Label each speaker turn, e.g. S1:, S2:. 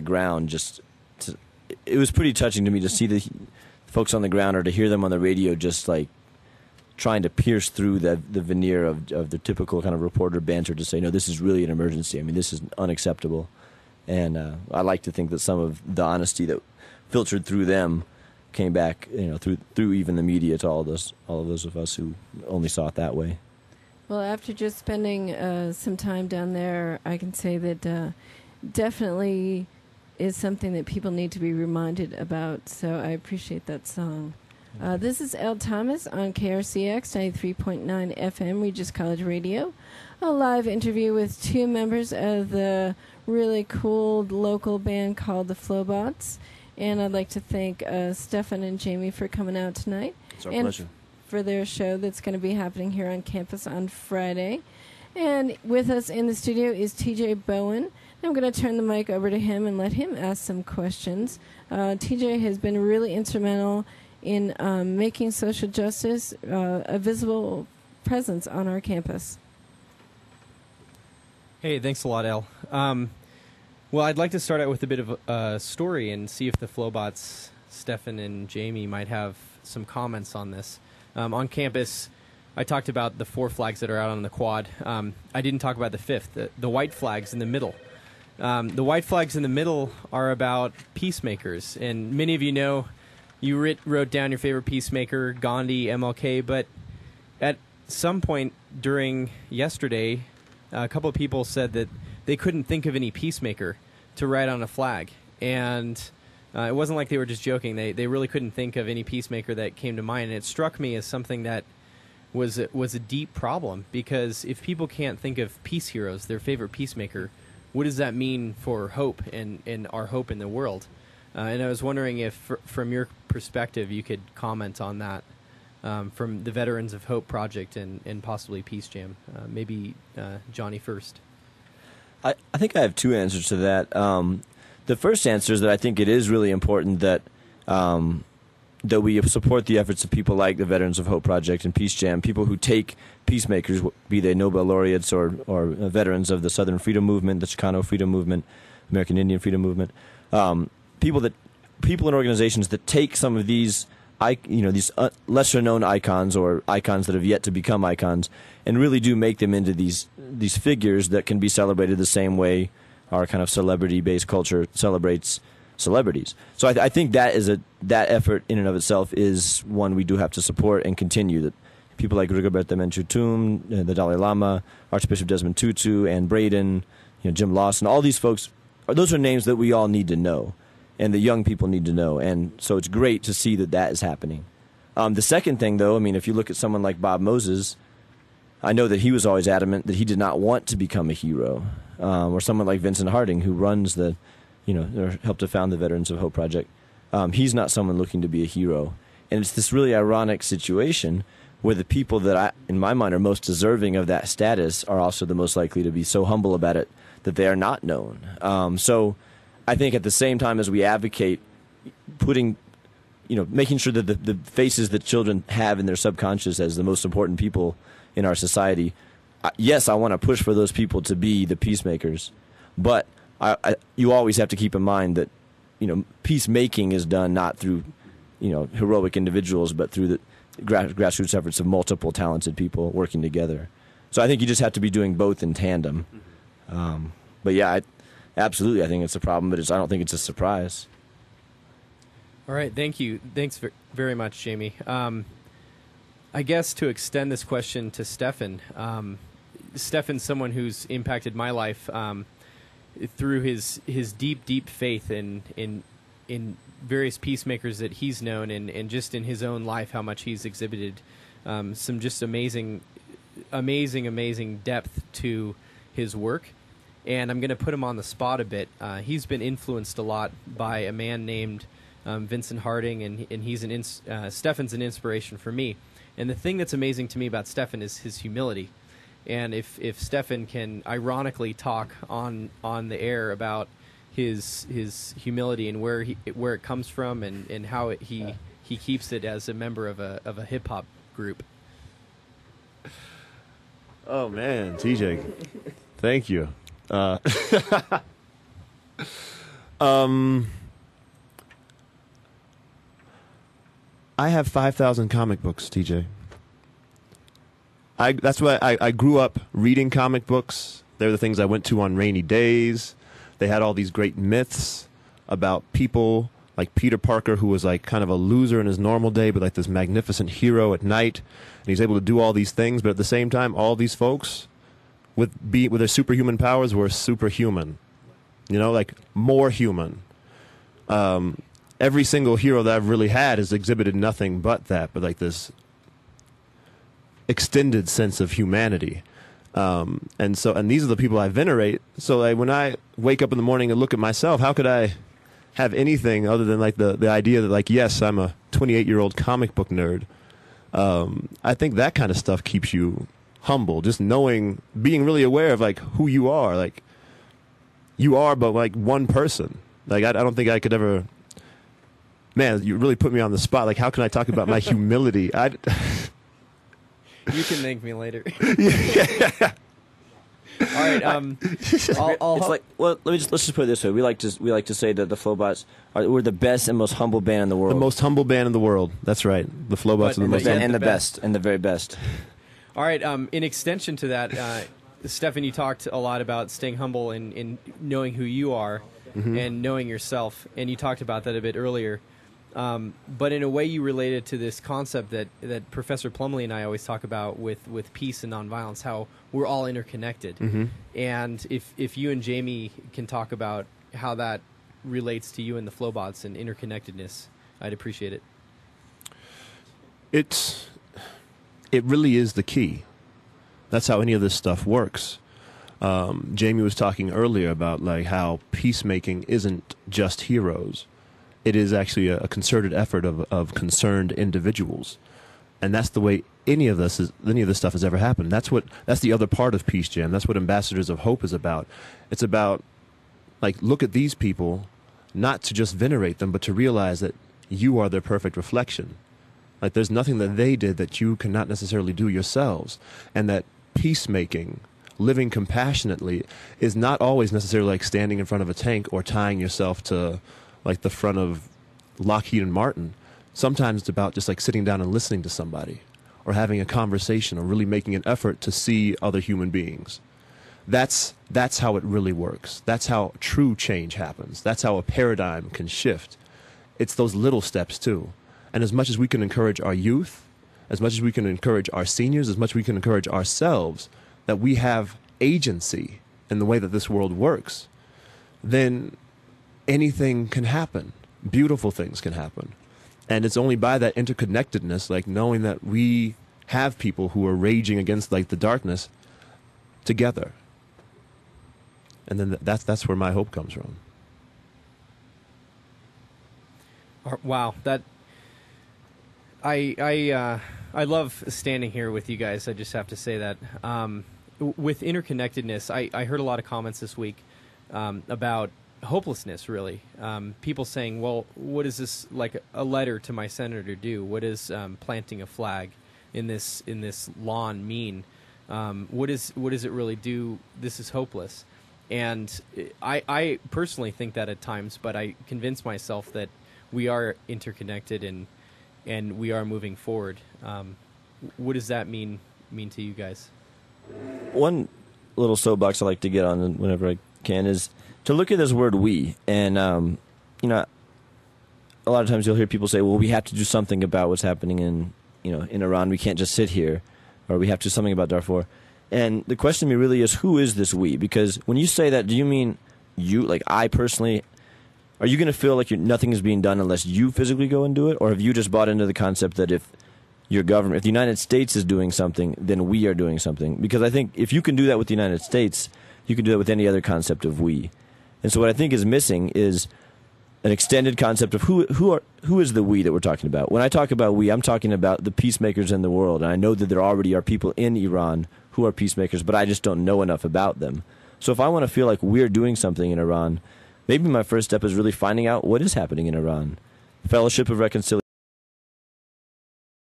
S1: ground. It was pretty touching to me to see the folks on the ground or to hear them on the radio just like trying to pierce through the veneer of the typical kind of reporter banter to say, no, this is really an emergency. I mean, this is unacceptable. And I like to think that some of the honesty that filtered through them came back, through even the media to all of those of us who only saw it that way.
S2: Well, after just spending some time down there, I can say that definitely is something that people need to be reminded about. So I appreciate that song. This is Elle Thomas on KRCX 93.9 FM, Regis College Radio. A live interview with two members of the really cool local band called the Flobots. And I'd like to thank Stefan and Jamie for coming out tonight.
S1: It's our pleasure.
S2: For their show that's going to be happening here on campus on Friday. And with us in the studio is TJ Bowen. I'm going to turn the mic over to him and let him ask some questions. TJ has been really instrumental in making social justice a visible presence on our campus.
S3: Hey, thanks a lot, Elle. Well, I'd like to start out with a bit of a story and see if the Flobots, Stefan and Jamie, might have some comments on this. On campus, I talked about the 4 flags that are out on the quad. I didn't talk about the 5th, the white flags in the middle. The white flags in the middle are about peacemakers, and many of you know you wrote down your favorite peacemaker, Gandhi, MLK, but at some point during yesterday, a couple of people said that they couldn't think of any peacemaker to write on a flag, and it wasn't like they were just joking. They really couldn't think of any peacemaker that came to mind, and it struck me as something that was a deep problem, because if people can't think of peace heroes, their favorite peacemaker, what does that mean for hope and our hope in the world? And I was wondering if, from your perspective, you could comment on that from the Veterans of Hope Project and possibly Peace Jam. Maybe Jonny first.
S1: I think I have 2 answers to that. The first answer is that I think it is really important that that we support the efforts of people like the Veterans of Hope Project and Peace Jam, people who take peacemakers, be they Nobel laureates or veterans of the Southern Freedom Movement, the Chicano Freedom Movement, American Indian Freedom Movement, people and organizations that take some of these these lesser known icons or icons that have yet to become icons and really do make them into these figures that can be celebrated the same way our kind of celebrity-based culture celebrates celebrities. So I think that effort in and of itself is one we do have to support and continue. That people like Rigoberta Menchú Tum, the Dalai Lama, Archbishop Desmond Tutu, Ann Braden, Jim Lawson, all these folks, those are names that we all need to know, and the young people need to know. And so it's great to see that is happening. The second thing, though, I mean, if you look at someone like Bob Moses, I know that he was always adamant that he did not want to become a hero. Or someone like Vincent Harding, who runs or helped to found the Veterans of Hope Project. He's not someone looking to be a hero. And it's this really ironic situation where the people that in my mind, are most deserving of that status are also the most likely to be so humble about it that they are not known. So I think at the same time as we advocate making sure that the faces that children have in their subconscious as the most important people in our society, yes, I want to push for those people to be the peacemakers, but you always have to keep in mind that peacemaking is done not through heroic individuals, but through the grassroots efforts of multiple talented people working together. So I think you just have to be doing both in tandem. But yeah, absolutely, I think it's a problem, but I don't think it's a surprise.
S3: All right, thank you. Thanks very much, Jamie. I guess to extend this question to Stefan, Stefan's someone who's impacted my life through his deep faith in various peacemakers that he's known, and just in his own life, how much he's exhibited some just amazing depth to his work. And I'm going to put him on the spot a bit. He's been influenced a lot by a man named Vincent Harding, and he's Stefan's an inspiration for me. And the thing that's amazing to me about Stefan is his humility. And if Stefan can ironically talk on the air about his humility and where it comes from and how he keeps it as a member of a hip hop group.
S4: Oh man, TJ, thank you. I have 5,000 comic books, TJ. That's why I grew up reading comic books. They're the things I went to on rainy days. They had all these great myths about people like Peter Parker, who was like kind of a loser in his normal day, but like this magnificent hero at night. And he's able to do all these things, but at the same time, all these folks with their superhuman powers were superhuman. You know, like more human. Every single hero that I've really had has exhibited nothing but that, but like this extended sense of humanity. And these are the people I venerate. So like when I wake up in the morning and look at myself, how could I have anything other than like the idea that like, yes, I'm a 28-year-old comic book nerd. I think that kind of stuff keeps you humble, just knowing, being really aware of like who you are. Like you are but like one person. Like I don't think I could ever. Man, you really put me on the spot. Like how can I talk about my humility?
S3: You can thank me later.
S4: Yeah.
S3: All right.
S1: It's like, well, let's just put it this way. We like to say that the Flobots we're the best and most humble band in the world.
S4: The most humble band in the world. That's right. The Flobots are the most
S1: and the best and the very best.
S3: All right. In extension to that, Stefan, you talked a lot about staying humble and knowing who you are and knowing yourself, and you talked about that a bit earlier. But in a way, you related to this concept that Professor Plumley and I always talk about with peace and nonviolence, how we're all interconnected. And if you and Jamie can talk about how that relates to you and the Flobots and interconnectedness, I'd appreciate it.
S4: It really is the key. That's how any of this stuff works. Jamie was talking earlier about like how peacemaking isn't just heroes. It is actually a concerted effort of concerned individuals, and that's the way any of this stuff has ever happened. That's the other part of Peace Jam. That's what Ambassadors of Hope is about. It's about like look at these people, not to just venerate them, but to realize that you are their perfect reflection. Like there's nothing that they did that you cannot necessarily do yourselves, and that peacemaking, living compassionately, is not always necessarily like standing in front of a tank or tying yourself to like the front of Lockheed and Martin. Sometimes it's about just like sitting down and listening to somebody or having a conversation or really making an effort to see other human beings. That's how it really works. That's how true change happens. That's how a paradigm can shift. It's those little steps too. And as much as we can encourage our youth, as much as we can encourage our seniors, as much as we can encourage ourselves that we have agency in the way that this world works, then anything can happen. Beautiful things can happen. And it's only by that interconnectedness, like knowing that we have people who are raging against like the darkness together. And then that's where my hope comes from.
S3: Wow, that I love standing here with you guys. I just have to say that with interconnectedness, I heard a lot of comments this week about hopelessness, really. People saying, well, what does this, like a letter to my senator, do? What does planting a flag in this lawn mean? What does it really do? This is hopeless. And I personally think that at times, but I convince myself that we are interconnected and we are moving forward. What does that mean to you guys?
S1: One little soapbox I like to get on whenever I can is to look at this word "we," and a lot of times you'll hear people say, "Well, we have to do something about what's happening in Iran. We can't just sit here, or we have to do something about Darfur." And the question to me really is, who is this "we"? Because when you say that, do you mean you? Like I personally, are you going to feel like nothing is being done unless you physically go and do it, or have you just bought into the concept that if your government, if the United States is doing something, then we are doing something? Because I think if you can do that with the United States, you can do that with any other concept of "we." And so what I think is missing is an extended concept of who is the "we" that we're talking about. When I talk about "we," I'm talking about the peacemakers in the world. And I know that there already are people in Iran who are peacemakers, but I just don't know enough about them. So if I want to feel like we're doing something in Iran, maybe my first step is really finding out what is happening in Iran. Fellowship of Reconciliation.